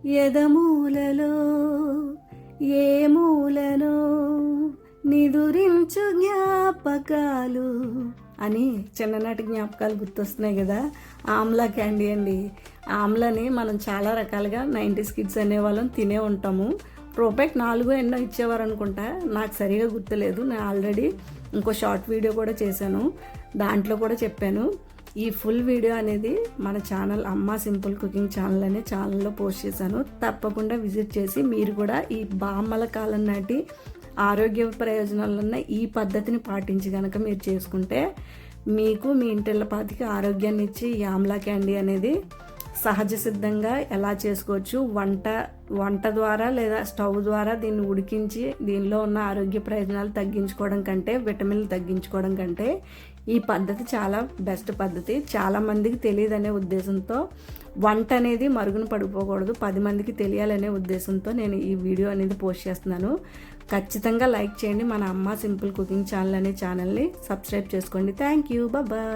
ఎదమూలలో ఏ మూలనో నిదురించు జ్ఞాపకాలు అని చిన్ననాటి జ్ఞాపకాలు గుర్తొస్తున్నాయి కదా. ఆమ్లా క్యాండీ అండి. ఆమ్లని మనం చాలా రకాలుగా 90s కిడ్స్ అనేవాళ్ళం తినే ఉంటాము. రూపాయికి 4 ఎన్నో ఇచ్చేవారు అనుకుంటా, నాకు సరిగా గుర్తులేదు. నేను ఆల్రెడీ ఇంకో షార్ట్ వీడియో కూడా చేశాను, దాంట్లో కూడా చెప్పాను. ఈ ఫుల్ వీడియో అనేది మన ఛానల్ అమ్మ సింపుల్ కుకింగ్ ఛానల్ అనే ఛానల్లో పోస్ట్ చేశాను. తప్పకుండా విజిట్ చేసి మీరు కూడా ఈ బామ్మల కాలం నాటి ఆరోగ్య ప్రయోజనాలు ఉన్న ఈ పద్ధతిని పాటించి కనుక మీరు చేసుకుంటే మీకు మీ ఇంటిల్లపాతికి ఆరోగ్యాన్ని ఇచ్చి ఈ ఆమ్లా క్యాండీ అనేది సహజ సిద్ధంగా ఎలా చేసుకోవచ్చు, వంట ద్వారా లేదా స్టవ్ ద్వారా దీన్ని ఉడికించి దీనిలో ఉన్న ఆరోగ్య ప్రయోజనాలు తగ్గించుకోవడం కంటే, విటమిన్లు తగ్గించుకోవడం కంటే ఈ పద్ధతి చాలా బెస్ట్ పద్ధతి. చాలామందికి తెలియదనే ఉద్దేశంతో, వంట అనేది మరుగున పడిపోకూడదు, 10 మందికి తెలియాలనే ఉద్దేశంతో నేను ఈ వీడియో అనేది పోస్ట్ చేస్తున్నాను. ఖచ్చితంగా లైక్ చేయండి. మన అమ్మ సింపుల్ కుకింగ్ ఛానల్ అనే ఛానల్ని సబ్స్క్రైబ్ చేసుకోండి. Thank you. బాయ్.